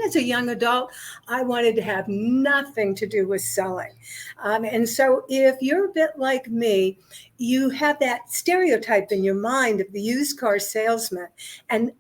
as a young adult, I wanted to have nothing to do with selling. And so if you're a bit like me, you have that stereotype in your mind of the used car salesman. And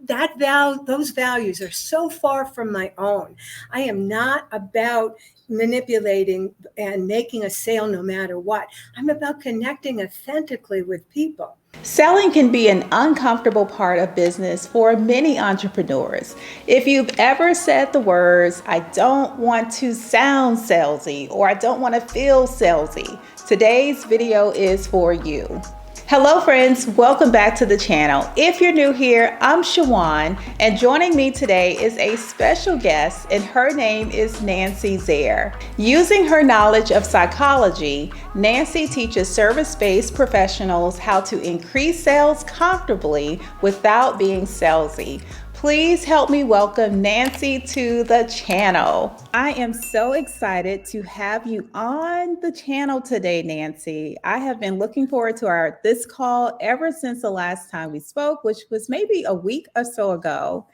those values are so far from my own. I am not about manipulating and making a sale no matter what. I'm about connecting authentically with people. Selling can be an uncomfortable part of business for many entrepreneurs. If you've ever said the words, I don't want to sound salesy or I don't want to feel salesy, today's video is for you. Hello friends, welcome back to the channel. If you're new here, I'm Shawon, and joining me today is a special guest, and her name is Nancy Zare. Using her knowledge of psychology, Nancy teaches service-based professionals how to increase sales comfortably without being salesy. Please help me welcome Nancy to the channel. I am so excited to have you on the channel today, Nancy. I have been looking forward to this call ever since the last time we spoke, which was maybe a week or so ago.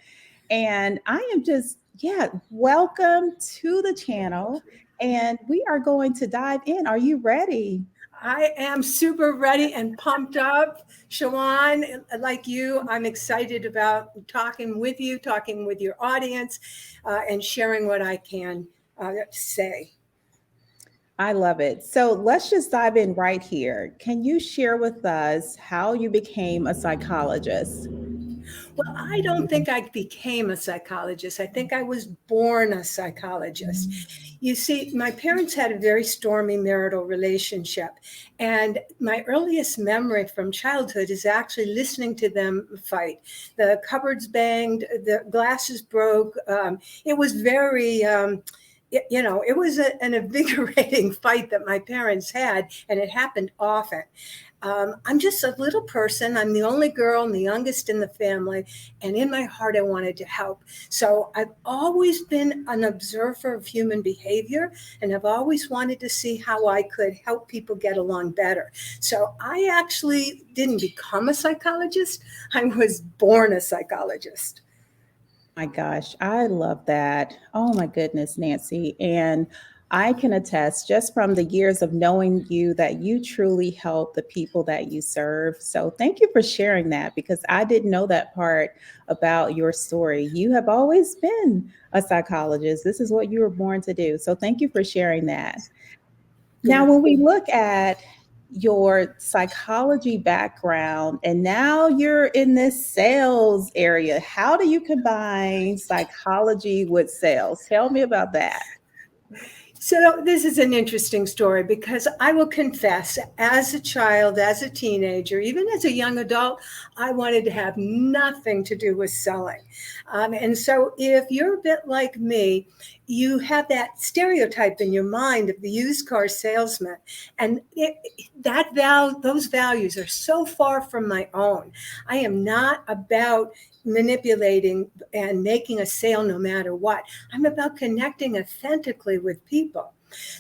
And I am welcome to the channel. And we are going to dive in. Are you ready? I am super ready and pumped up. Shawon, like you, I'm excited about talking with you, talking with your audience, and sharing what I can say. I love it. So let's just dive in right here. Can you share with us how you became a psychologist? Well, I don't think I became a psychologist. I think I was born a psychologist. You see, my parents had a very stormy marital relationship. And my earliest memory from childhood is actually listening to them fight. The cupboards banged, the glasses broke. It was very... it was an invigorating fight that my parents had, and it happened often. I'm just a little person. I'm the only girl and the youngest in the family. And in my heart, I wanted to help. So I've always been an observer of human behavior, and I've always wanted to see how I could help people get along better. So I actually didn't become a psychologist. I was born a psychologist. My gosh, I love that. Oh my goodness, Nancy. And I can attest just from the years of knowing you that you truly help the people that you serve. So thank you for sharing that, because I didn't know that part about your story. You have always been a psychologist. This is what you were born to do. So thank you for sharing that. Now, when we look at your psychology background and now you're in this sales area, how do you combine psychology with sales? Tell me about that. So this is an interesting story, because I will confess, as a child, as a teenager, even as a young adult, I wanted to have nothing to do with selling. And so if you're a bit like me, you have that stereotype in your mind of the used car salesman. And those values are so far from my own. I am not about manipulating and making a sale no matter what. I'm about connecting authentically with people.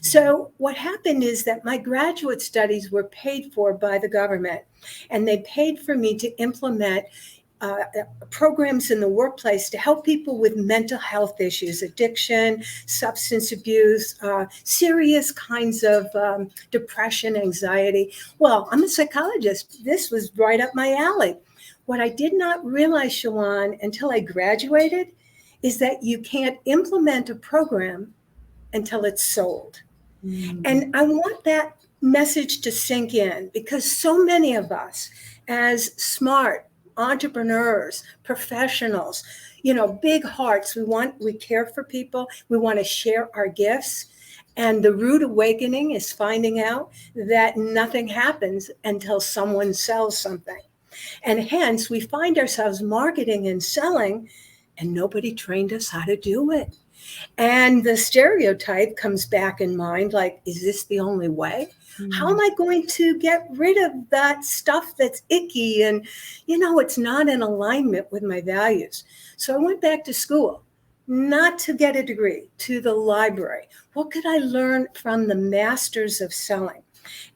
So what happened is that my graduate studies were paid for by the government, and they paid for me to implement programs in the workplace to help people with mental health issues, addiction, substance abuse, serious kinds of depression, anxiety. Well, I'm a psychologist. This was right up my alley. What I did not realize, Shawon, until I graduated, is that you can't implement a program until it's sold. And I want that message to sink in, because so many of us, as smart entrepreneurs, professionals, big hearts, we care for people, we want to share our gifts. And the rude awakening is finding out that nothing happens until someone sells something. And hence we find ourselves marketing and selling, and nobody trained us how to do it. And the stereotype comes back in mind, like, is this the only way? How am I going to get rid of that stuff that's icky? And, it's not in alignment with my values. So I went back to school, not to get a degree, to the library. What could I learn from the masters of selling?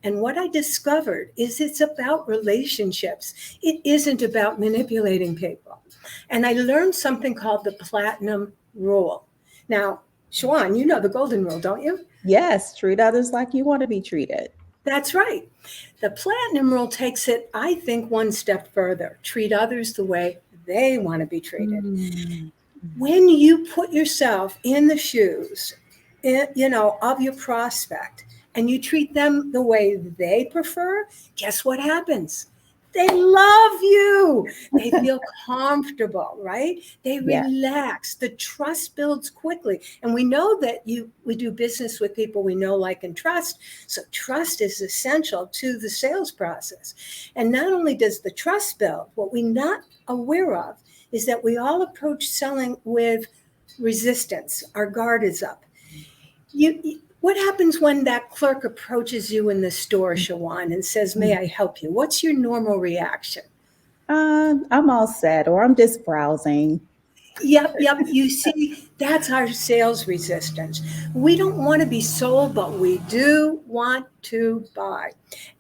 And what I discovered is it's about relationships. It isn't about manipulating people. And I learned something called the platinum rule. Now, Shawon, you know the golden rule, don't you? Yes, treat others like you want to be treated. That's right. The platinum rule takes it, I think, one step further. Treat others the way they want to be treated. Mm. When you put yourself in the shoes, of your prospect, and you treat them the way they prefer, guess what happens? They love you. They feel comfortable, right? They Yeah, relax. The trust builds quickly. And we know that we do business with people we know, like, and trust. So trust is essential to the sales process. And not only does the trust build, what we're not aware of is that we all approach selling with resistance. Our guard is up. What happens when that clerk approaches you in the store, Shawon, and says, "May I help you?" What's your normal reaction? I'm all set, or I'm just browsing. Yep, yep. You see, that's our sales resistance. We don't want to be sold, but we do want to buy.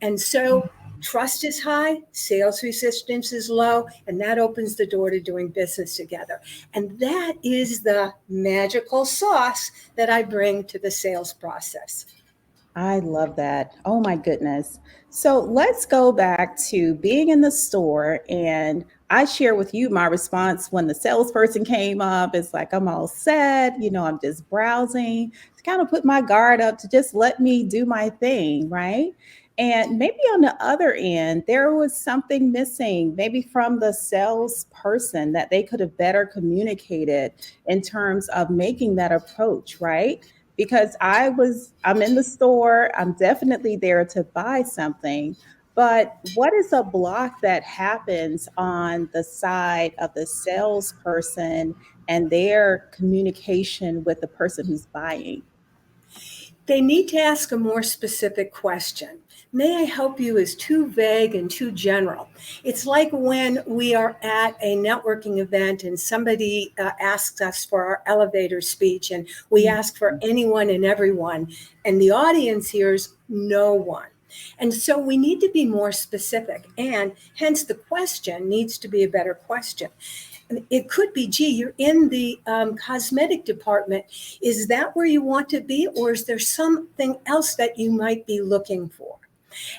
And so trust is high, sales resistance is low, and that opens the door to doing business together. And that is the magical sauce that I bring to the sales process. I love that. Oh my goodness. So let's go back to being in the store. And I share with you my response when the salesperson came up. It's like, I'm all set. I'm just browsing to kind of put my guard up to just let me do my thing. Right. And maybe on the other end, there was something missing, maybe from the salesperson that they could have better communicated in terms of making that approach. Right, because I'm in the store, I'm definitely there to buy something, but what is a block that happens on the side of the salesperson and their communication with the person who's buying? They need to ask a more specific question. "May I help you" is too vague and too general. It's like when we are at a networking event and somebody asks us for our elevator speech, and we ask for anyone and everyone, and the audience hears no one. And so we need to be more specific, and hence the question needs to be a better question. It could be, "Gee, you're in the cosmetic department. Is that where you want to be? Or is there something else that you might be looking for?"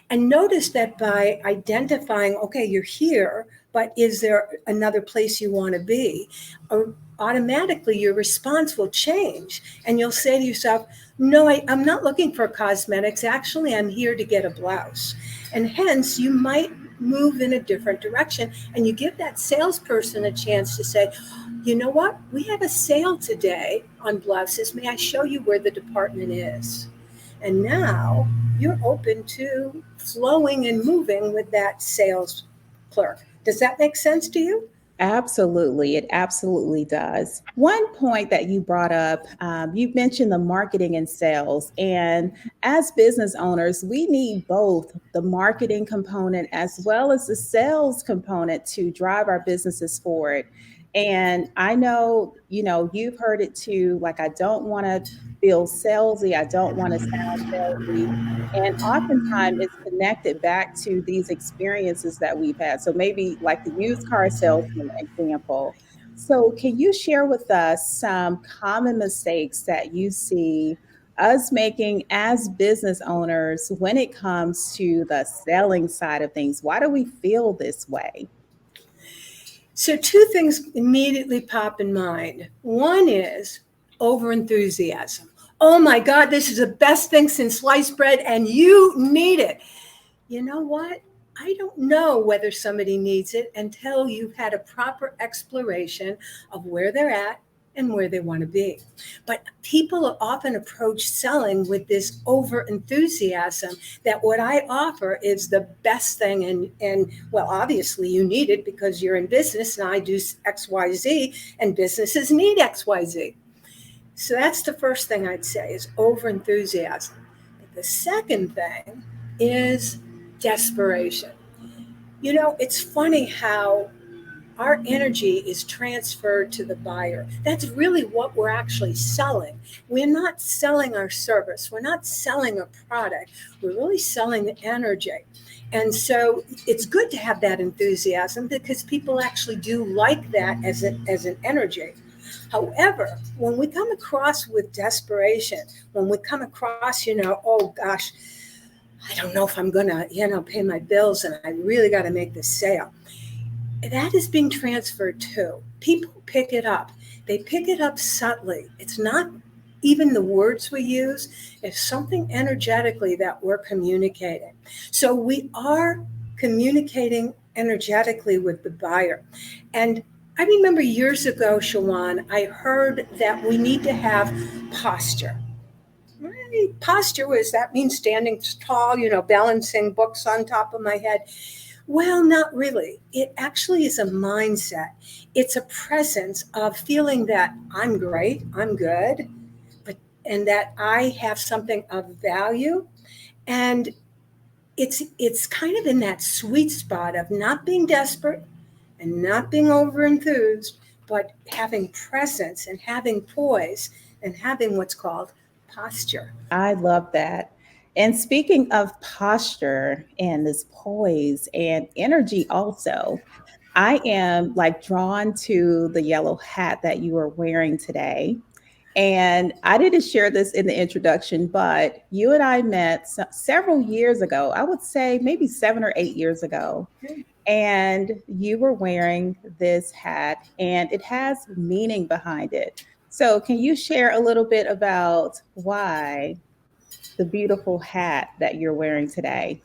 And notice that by identifying, okay, you're here, but is there another place you want to be? Or automatically your response will change. And you'll say to yourself, "No, I'm not looking for cosmetics. Actually, I'm here to get a blouse." And hence, you might move in a different direction. And you give that salesperson a chance to say, "You know what? We have a sale today on blouses. May I show you where the department is?" And now you're open to flowing and moving with that sales clerk. Does that make sense to you? Absolutely, it absolutely does. One point that you brought up, you mentioned the marketing and sales. And as business owners, we need both the marketing component as well as the sales component to drive our businesses forward. And I know, you've heard it too, like, I don't want to feel salesy, I don't want to sound salesy. And oftentimes it's connected back to these experiences that we've had. So maybe like the used car salesman example. So can you share with us some common mistakes that you see us making as business owners when it comes to the selling side of things? Why do we feel this way? So, two things immediately pop in mind. One is overenthusiasm. "Oh my God, this is the best thing since sliced bread, and you need it." You know what? I don't know whether somebody needs it until you've had a proper exploration of where they're at and where they want to be. But people often approach selling with this over enthusiasm that what I offer is the best thing. And well, obviously you need it because you're in business and I do XYZ and businesses need XYZ. So that's the first thing I'd say is over enthusiasm. The second thing is desperation. It's funny how our energy is transferred to the buyer. That's really what we're actually selling. We're not selling our service, we're not selling a product, we're really selling the energy. And so it's good to have that enthusiasm because people actually do like that as an energy. However, when we come across with desperation, when we come across, oh gosh, I don't know if I'm going to, pay my bills and I really got to make this sale, that is being transferred too. People pick it up. They pick it up subtly. It's not even the words we use, it's something energetically that we're communicating. So we are communicating energetically with the buyer. And I remember years ago, Shawon, I heard that we need to have posture. Right? Posture was that means standing tall, balancing books on top of my head. Well, not really. It actually is a mindset. It's a presence of feeling that I'm great, I'm good, but and that I have something of value. And it's kind of in that sweet spot of not being desperate and not being over enthused, but having presence and having poise and having what's called posture. I love that. And speaking of posture and this poise and energy, also, I am like drawn to the yellow hat that you are wearing today. And I didn't share this in the introduction, but you and I met several years ago. I would say maybe 7 or 8 years ago. And you were wearing this hat, and it has meaning behind it. So, can you share a little bit about why the beautiful hat that you're wearing today?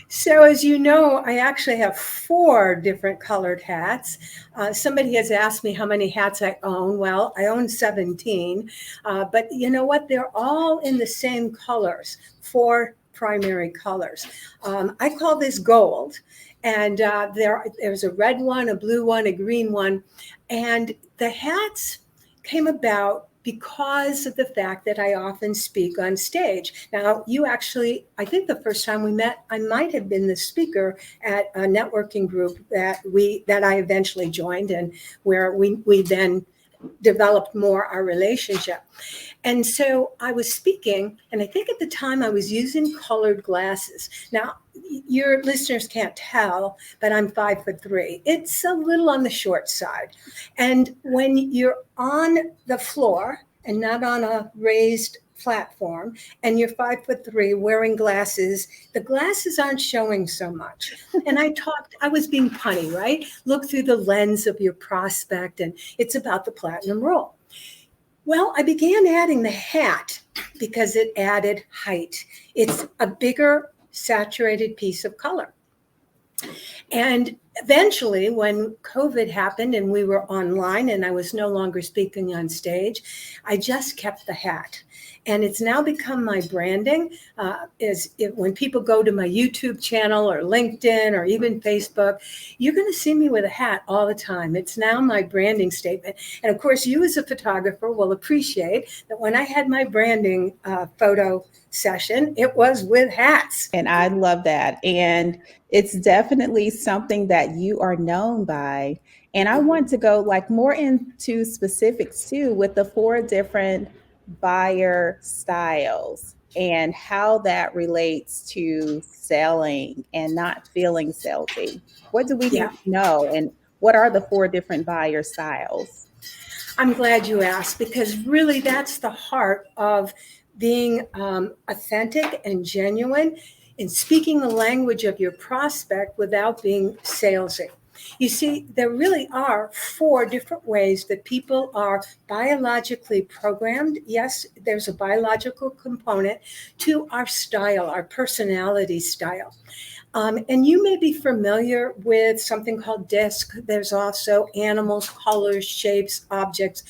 So, as you know, I actually have four different colored hats. Somebody has asked me how many hats I own. Well, I own 17, but you know what? They're all in the same colors, four primary colors. I call this gold, and there's a red one, a blue one, a green one, and the hats came about because of the fact that I often speak on stage. Now, you actually, I think the first time we met, I might have been the speaker at a networking group that I eventually joined, and where we then developed more our relationship. And so I was speaking, and I think at the time I was using colored glasses. Now, your listeners can't tell, but I'm 5'3". It's a little on the short side. And when you're on the floor and not on a raised platform, and you're 5'3" wearing glasses, the glasses aren't showing so much. And I was being punny, right? Look through the lens of your prospect, and it's about the platinum rule. Well, I began adding the hat because it added height. It's a bigger saturated piece of color. And eventually, when COVID happened and we were online and I was no longer speaking on stage, I just kept the hat. And it's now become my branding. When people go to my YouTube channel or LinkedIn or even Facebook, you're going to see me with a hat all the time. It's now my branding statement. And of course, you as a photographer will appreciate that when I had my branding photo session, it was with hats. And I love that. And it's definitely something that you are known by. And I want to go like more into specifics too with the four different buyer styles and how that relates to selling and not feeling salesy. What do we need Yeah. to know? And what are the four different buyer styles? I'm glad you asked, because really that's the heart of being authentic and genuine in speaking the language of your prospect without being salesy. You see, there really are four different ways that people are biologically programmed. Yes, there's a biological component to our style, our personality style. And you may be familiar with something called DISC. There's also animals, colors, shapes, objects.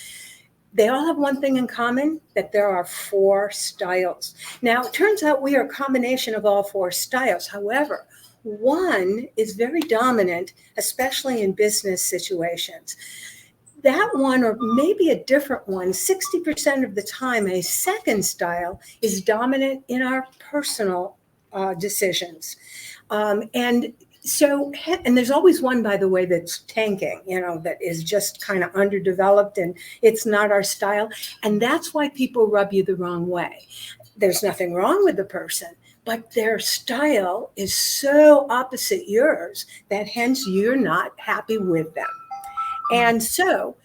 They all have one thing in common, that there are four styles. Now, it turns out we are a combination of all four styles. However, one is very dominant, especially in business situations. That one, or maybe a different one, 60% of the time, a second style is dominant in our personal decisions. And there's always one, by the way, that's tanking, that is just kind of underdeveloped and it's not our style. And that's why people rub you the wrong way. There's nothing wrong with the person, but their style is so opposite yours that hence you're not happy with them. And so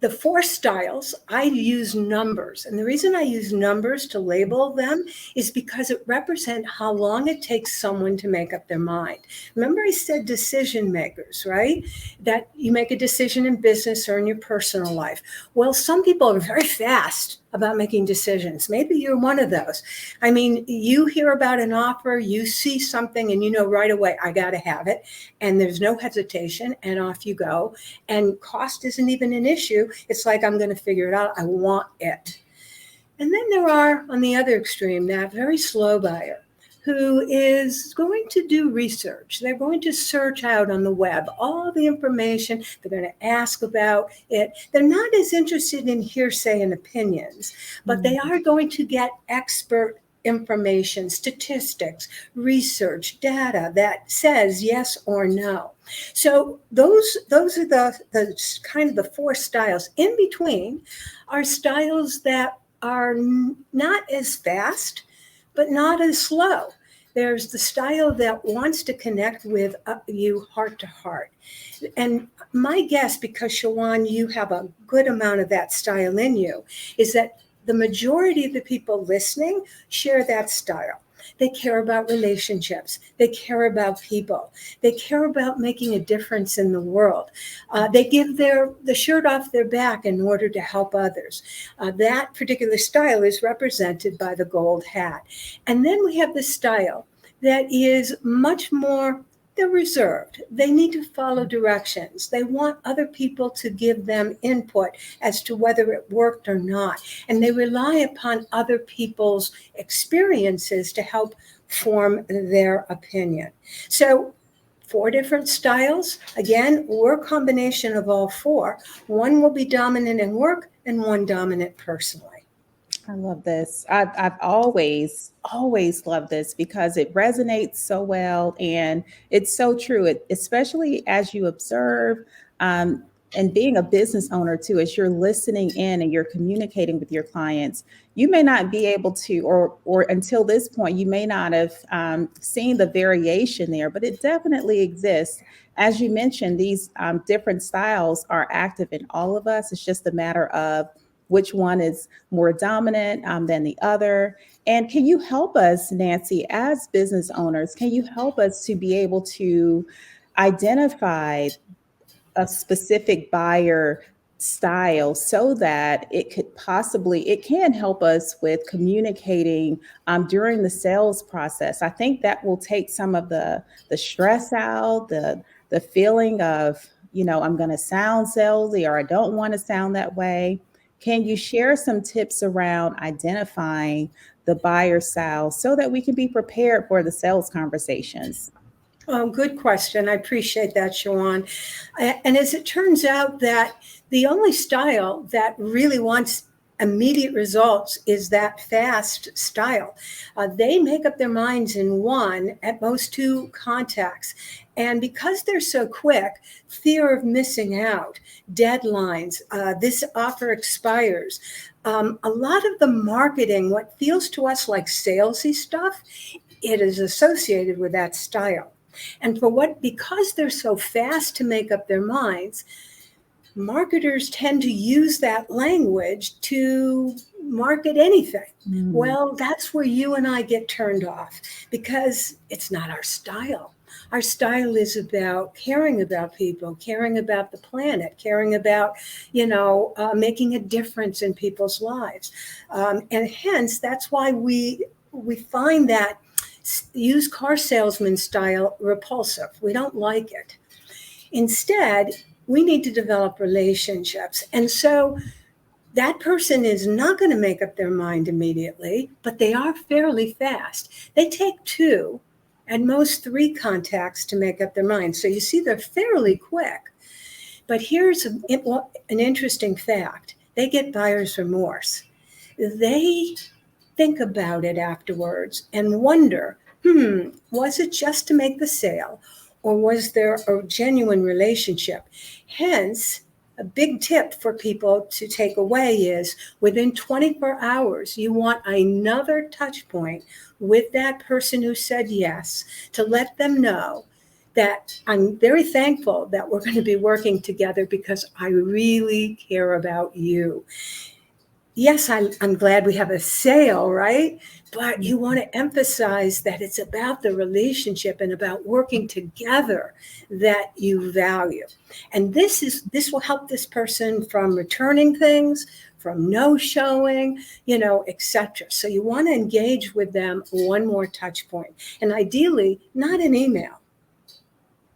the 4 styles, I use numbers. And the reason I use numbers to label them is because it represents how long it takes someone to make up their mind. Remember I said decision makers, right? That you make a decision in business or in your personal life. Well, some people are very fast about making decisions. Maybe you're one of those. I mean, you hear about an offer, you see something, and you know right away, I got to have it. And there's no hesitation, and off you go. And cost isn't even an issue. It's like, I'm going to figure it out. I want it. And then there are, on the other extreme, that very slow buyer who is going to do research. They're going to search out on the web all the information. They're going to ask about it. They're not as interested in hearsay and opinions, but they are going to get expert information, statistics, research, data that says yes or no. So those are the kind of the 4 styles. In between are styles that are not as fast, but not as slow. There's the style that wants to connect with you heart to heart. And my guess, because Shawon, you have a good amount of that style in you, is that the majority of the people listening share that style. They care about relationships. They care about people. They care about making a difference in the world. They give the shirt off their back in order to help others. That particular style is represented by the gold hat. And then we have the style that is much more, they're reserved. They need to follow directions. They want other people to give them input as to whether it worked or not. And they rely upon other people's experiences to help form their opinion. So 4 different styles. Again, we're a combination of all 4. One will be dominant in work and one dominant personally. I love this. I've always loved this because it resonates so well and it's so true. Especially as you observe and being a business owner too, as you're listening in and you're communicating with your clients, you may not be able to, or until this point, you may not have seen the variation there, but it definitely exists. As you mentioned, these different styles are active in all of us. It's just a matter of which one is more dominant than the other. And can you help us, Nancy, as business owners, can you help us to be able to identify a specific buyer style so that it can help us with communicating during the sales process? I think that will take some of the stress out, the feeling of, I'm going to sound salesy or I don't want to sound that way. Can you share some tips around identifying the buyer style so that we can be prepared for the sales conversations? Good question. I appreciate that, Shawon. And as it turns out, that the only style that really wants immediate results is that fast style. They make up their minds in 1, at most 2 contacts. And because they're so quick, fear of missing out, deadlines, this offer expires. A lot of the marketing, what feels to us like salesy stuff, it is associated with that style. And because they're so fast to make up their minds, marketers tend to use that language to market anything. Well, that's where you and I get turned off because it's not our style. Our style is about caring about people, caring about the planet, caring about, making a difference in people's lives. And hence, that's why we find that used car salesman style repulsive. We don't like it. Instead, we need to develop relationships. And so that person is not going to make up their mind immediately, but they are fairly fast. They take 2, at most 3 contacts to make up their mind. So you see, they're fairly quick. But here's an interesting fact. They get buyer's remorse. They think about it afterwards and wonder, was it just to make the sale, or was there a genuine relationship? Hence, a big tip for people to take away is within 24 hours, you want another touch point with that person who said yes to let them know that I'm very thankful that we're going to be working together because I really care about you. Yes, I'm glad we have a sale, right? But you want to emphasize that it's about the relationship and about working together that you value. And this will help this person from returning things, from no showing, etc. So you want to engage with them one more touch point. And ideally, not an email.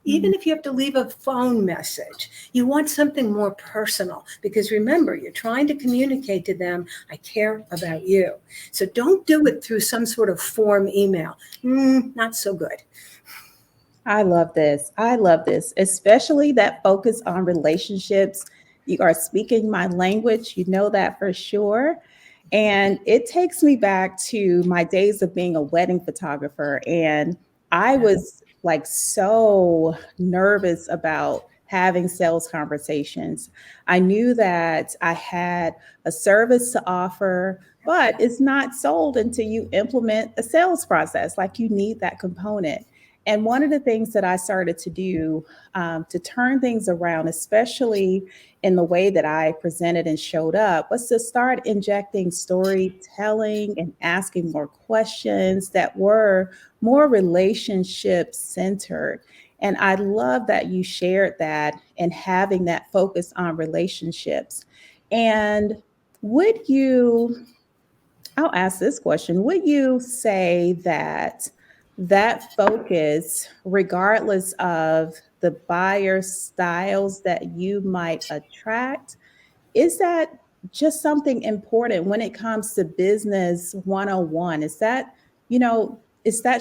Even if you have to leave a phone message, you want something more personal because remember, you're trying to communicate to them, I care about you. So don't do it through some sort of form email. Not so good. I love this. I love this, especially that focus on relationships. You are speaking my language. You know that for sure. And it takes me back to my days of being a wedding photographer. And I was like so nervous about having sales conversations. I knew that I had a service to offer, but it's not sold until you implement a sales process. Like you need that component. And one of the things that I started to do to turn things around, especially in the way that I presented and showed up, was to start injecting storytelling and asking more questions that were more relationship centered. And I love that you shared that and having that focus on relationships. And would you I'll ask this question. Would you say that that focus, regardless of the buyer styles that you might attract, is that just something important when it comes to business 101?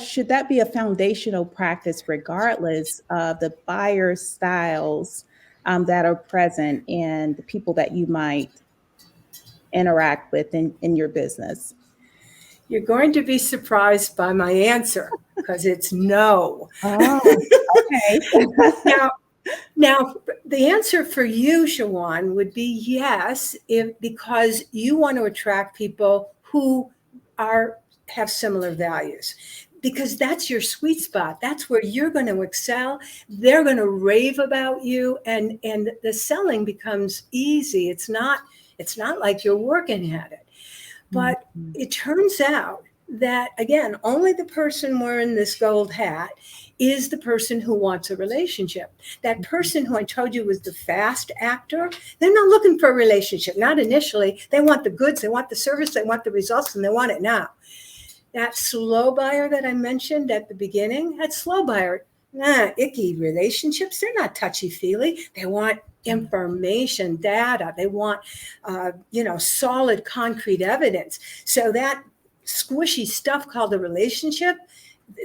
Should that be a foundational practice regardless of the buyer styles that are present and the people that you might interact with in your business? You're going to be surprised by my answer because it's no. Oh, okay. Now, Now, the answer for you, Shawon, would be yes, because you want to attract people who have similar values. Because that's your sweet spot. That's where you're going to excel. They're going to rave about you, and the selling becomes easy. It's not like you're working at it. But it turns out that, again, only the person wearing this gold hat is the person who wants a relationship. That person who I told you was the fast actor, they're not looking for a relationship, not initially. They want the goods, they want the service, they want the results, and they want it now. That slow buyer that I mentioned at the beginning, that slow buyer, icky relationships, they're not touchy-feely. They want information, data. They want, solid, concrete evidence. So that squishy stuff called a relationship,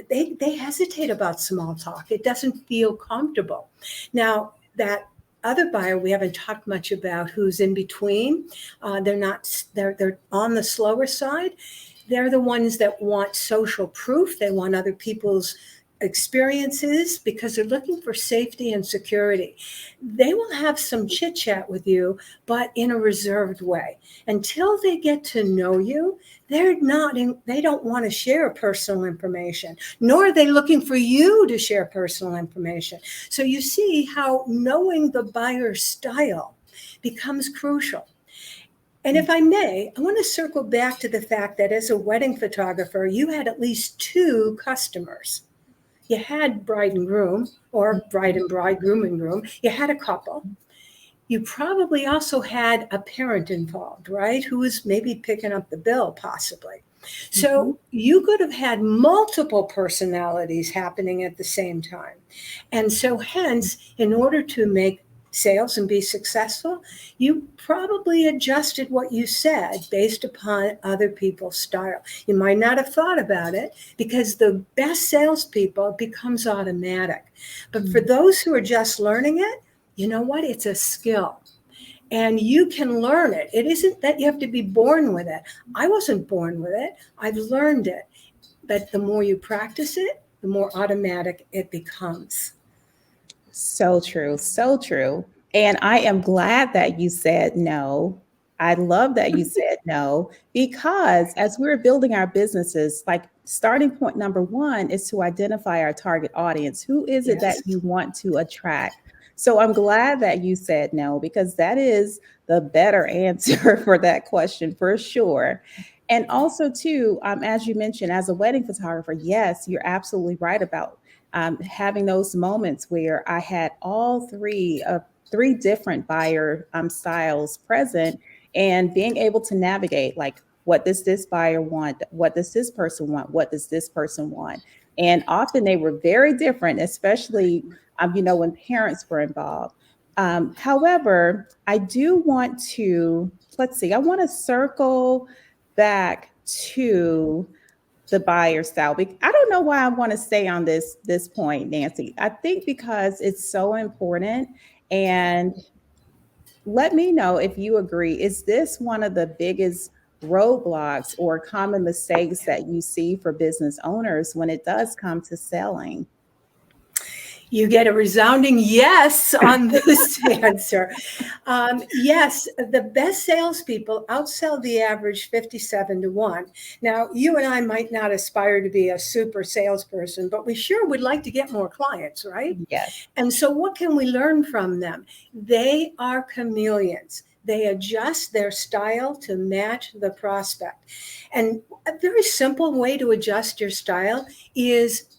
they hesitate about small talk. It doesn't feel comfortable. Now, that other buyer we haven't talked much about, who's in between, they're on the slower side. They're the ones that want social proof. They want other people's experiences because they're looking for safety and security. They will have some chit chat with you, but in a reserved way. Until they get to know you, they don't want to share personal information, nor are they looking for you to share personal information. So you see how knowing the buyer's style becomes crucial. And if I may, I want to circle back to the fact that as a wedding photographer, you had at least two customers. You had bride and groom, or bride and bridegroom and groom. You had a couple. You probably also had a parent involved, right? Who was maybe picking up the bill, possibly. So you could have had multiple personalities happening at the same time. And so hence, in order to make sales and be successful, you probably adjusted what you said based upon other people's style. You might not have thought about it because the best salespeople becomes automatic. But for those who are just learning it, you know what? It's a skill. And you can learn it. It isn't that you have to be born with it. I wasn't born with it. I've learned it. But the more you practice it, the more automatic it becomes. So true. So true. And I am glad that you said no, I love that you said no, because as we're building our businesses, like starting point number one is to identify our target audience. Who is it that Yes. you want to attract? So I'm glad that you said no, because that is the better answer for that question for sure. And also, too, as you mentioned, as a wedding photographer, yes, you're absolutely right about having those moments where I had all three different buyer styles present, and being able to navigate, like, what does this buyer want, what does this person want, what does this person want. And often they were very different, especially when parents were involved. However, I do want to, let's see, I want to circle back to the buyer style. I don't know why I want to stay on this point, Nancy. I think because it's so important. And let me know if you agree. Is this one of the biggest roadblocks or common mistakes that you see for business owners when it does come to selling? You get a resounding yes on this answer. Yes, the best salespeople outsell the average 57 to 1. Now, you and I might not aspire to be a super salesperson, but we sure would like to get more clients, right? Yes. And so, what can we learn from them? They are chameleons. They adjust their style to match the prospect. And a very simple way to adjust your style is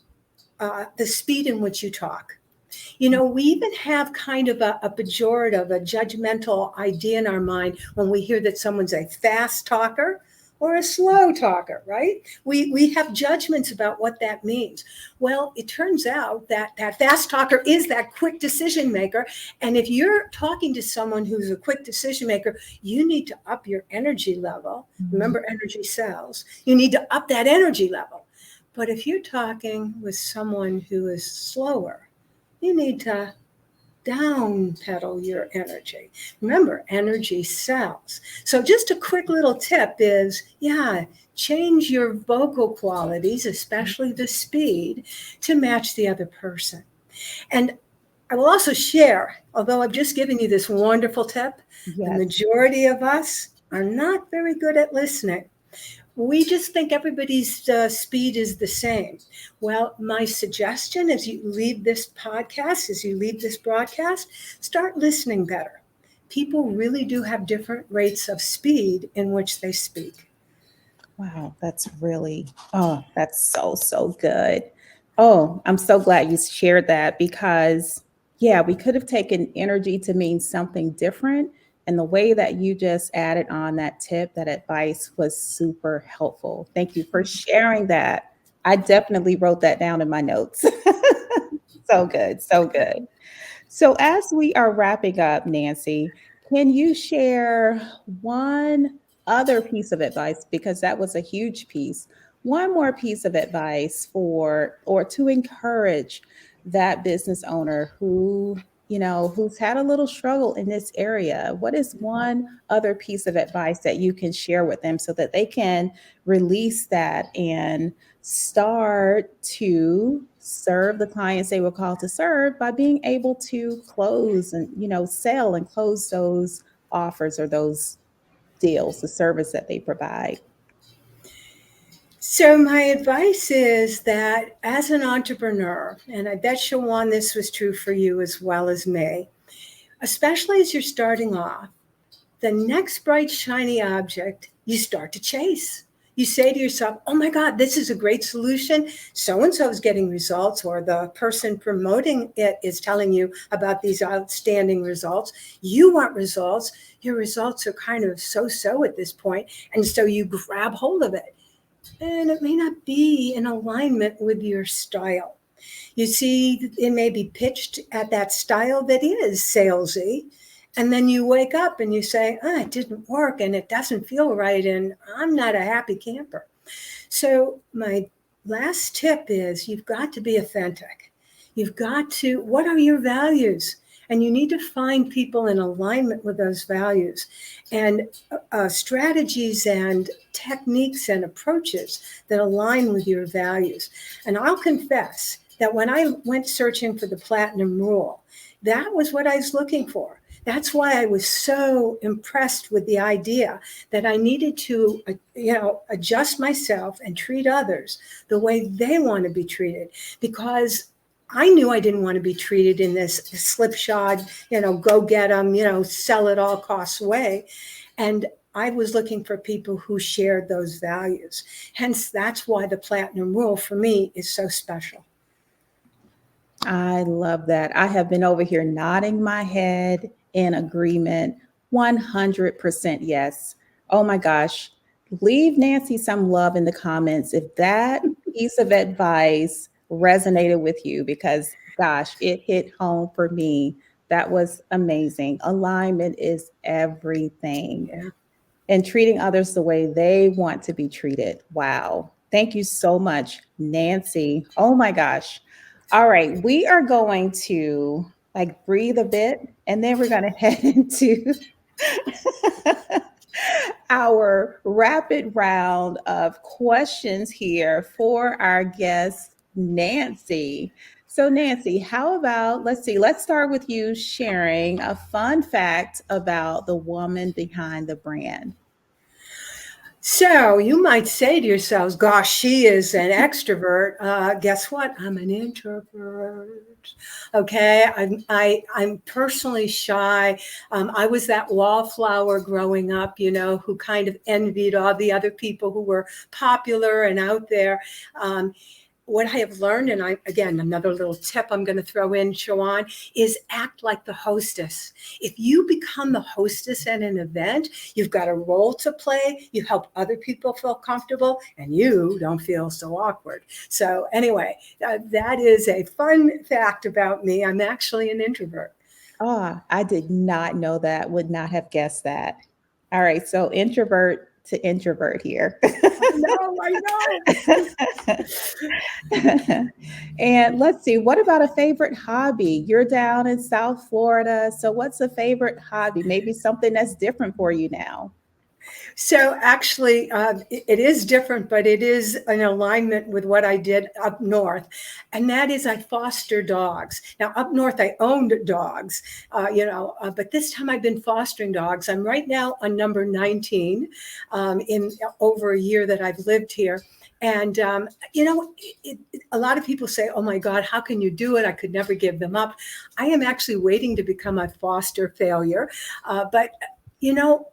the speed in which you talk. We even have kind of a pejorative, a judgmental idea in our mind when we hear that someone's a fast talker or a slow talker, right? We have judgments about what that means. Well, it turns out that that fast talker is that quick decision maker. And if you're talking to someone who's a quick decision maker, you need to up your energy level. Remember, energy sells. You need to up that energy level. But if you're talking with someone who is slower, you need to down pedal your energy. Remember, energy sells. So just a quick little tip is, change your vocal qualities, especially the speed, to match the other person. And I will also share, although I've just given you this wonderful tip, the Yes. majority of us are not very good at listening. We just think everybody's speed is the same. Well, my suggestion as you leave this podcast, as you leave this broadcast, start listening better. People really do have different rates of speed in which they speak. Wow, that's so good. Oh, I'm so glad you shared that, because, yeah, we could have taken energy to mean something different. And the way that you just added on that tip, that advice was super helpful. Thank you for sharing that. I definitely wrote that down in my notes. So good, so good. So, as we are wrapping up, Nancy, can you share one other piece of advice? Because that was a huge piece. One more piece of advice for, or to encourage that business owner who's had a little struggle in this area. What is one other piece of advice that you can share with them so that they can release that and start to serve the clients they were called to serve by being able to close and sell and close those offers or those deals, the service that they provide? So, my advice is that as an entrepreneur, and I bet Shawon, this was true for you as well as me, especially as you're starting off, the next bright, shiny object you start to chase. You say to yourself, oh my God, this is a great solution. So and so is getting results, or the person promoting it is telling you about these outstanding results. You want results. Your results are kind of so so at this point. And so you grab hold of it. And it may not be in alignment with your style. You see, it may be pitched at that style that is salesy. And then you wake up and you say, it didn't work and it doesn't feel right. And I'm not a happy camper. So my last tip is you've got to be authentic. What are your values? And you need to find people in alignment with those values, and strategies and techniques and approaches that align with your values. And I'll confess that when I went searching for the platinum rule, that was what I was looking for. That's why I was so impressed with the idea that I needed to, adjust myself and treat others the way they want to be treated, because I knew I didn't want to be treated in this slipshod, go get them, sell at all costs way. And I was looking for people who shared those values. Hence, that's why the platinum rule for me is so special. I love that. I have been over here nodding my head in agreement. 100% yes. Oh my gosh. Leave Nancy some love in the comments if that piece of advice resonated with you, because gosh, it hit home for me. That was amazing. Alignment is everything, Yeah. and treating others the way they want to be treated. Wow. Thank you so much, Nancy. Oh my gosh. All right. We are going to like breathe a bit, and then we're going to head into our rapid round of questions here for our guest, Nancy. So, Nancy, how about let's start with you sharing a fun fact about the woman behind the brand. So you might say to yourselves, gosh, she is an extrovert. Guess what? I'm an introvert. Okay. I'm personally shy. I was that wallflower growing up, who kind of envied all the other people who were popular and out there. What I have learned, and again, another little tip I'm going to throw in, Shawon, is act like the hostess. If you become the hostess at an event, you've got a role to play, you help other people feel comfortable, and you don't feel so awkward. So anyway, that is a fun fact about me. I'm actually an introvert. Oh, I did not know that, would not have guessed that. All right, so introvert to introvert here. I know. And let's see, what about a favorite hobby? You're down in South Florida. So, what's a favorite hobby? Maybe something that's different for you now. So actually, it is different, but it is in alignment with what I did up north, and that is I foster dogs. Now up north, I owned dogs, but this time I've been fostering dogs. I'm right now on number 19 in over a year that I've lived here. And, a lot of people say, oh my God, how can you do it? I could never give them up. I am actually waiting to become a foster failure. But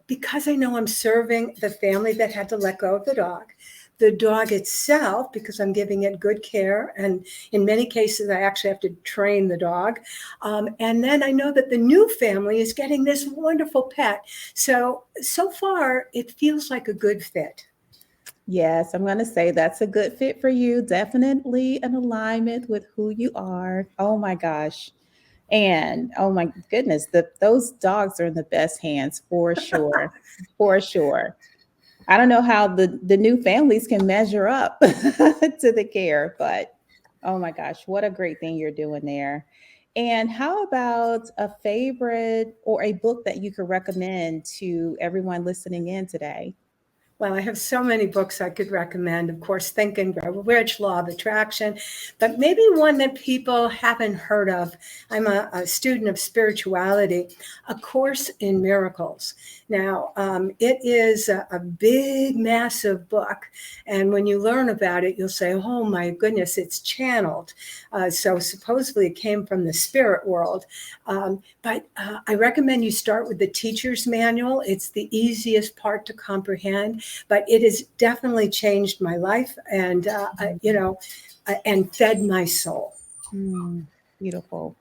because I know I'm serving the family that had to let go of the dog itself, because I'm giving it good care. And in many cases, I actually have to train the dog. And then I know that the new family is getting this wonderful pet. So far, it feels like a good fit. Yes, I'm going to say that's a good fit for you. Definitely an alignment with who you are. Oh my gosh. And oh my goodness, those dogs are in the best hands for sure. For sure. I don't know how the new families can measure up to the care, but oh my gosh, what a great thing you're doing there. And how about a favorite or a book that you could recommend to everyone listening in today? Well, I have so many books I could recommend. Of course, Think and Grow Rich, Law of Attraction, but maybe one that people haven't heard of. I'm a student of spirituality, A Course in Miracles. Now, it is a big, massive book. And when you learn about it, you'll say, oh my goodness, it's channeled. So supposedly it came from the spirit world. But I recommend you start with the teacher's manual. It's the easiest part to comprehend, but it has definitely changed my life and fed my soul. Mm, beautiful.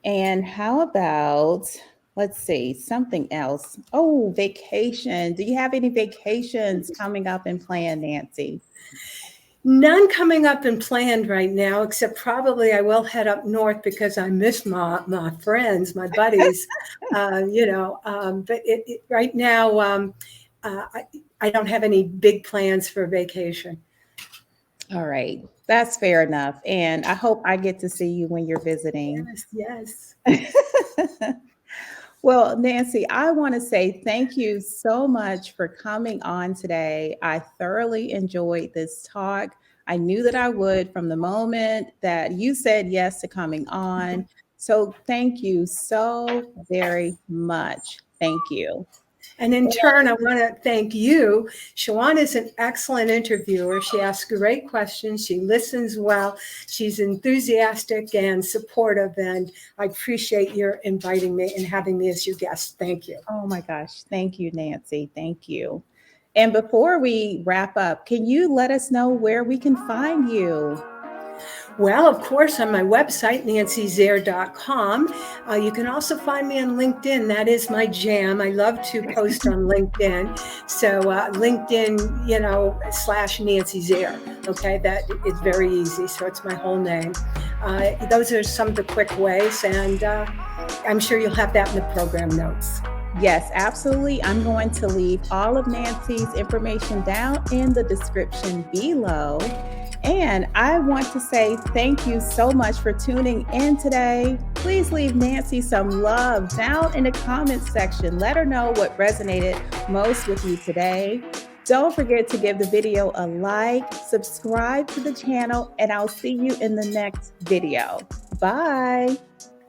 And how about, let's see, something else? Oh, vacation. Do you have any vacations coming up and planned, Nancy? None coming up and planned right now, except probably I will head up north because I miss my friends, my buddies, but right now, I don't have any big plans for vacation. All right, that's fair enough. And I hope I get to see you when you're visiting. Yes, yes. Well, Nancy, I want to say thank you so much for coming on today. I thoroughly enjoyed this talk. I knew that I would from the moment that you said yes to coming on. So thank you so very much. Thank you. And in turn, I want to thank you. Shawon is an excellent interviewer. She asks great questions. She listens well. She's enthusiastic and supportive. And I appreciate your inviting me and having me as your guest. Thank you. Oh my gosh. Thank you, Nancy. Thank you. And before we wrap up, can you let us know where we can find you? Well, of course, on my website, nancyzare.com. You can also find me on LinkedIn. That is my jam. I love to post on LinkedIn. So LinkedIn, / Nancy Zare. Okay, that is very easy. So it's my whole name. Those are some of the quick ways. And I'm sure you'll have that in the program notes. Yes, absolutely. I'm going to leave all of Nancy's information down in the description below. And I want to say thank you so much for tuning in today. Please leave Nancy some love down in the comments section. Let her know what resonated most with you today. Don't forget to give the video a like, subscribe to the channel, and I'll see you in the next video. Bye.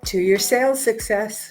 To your sales success.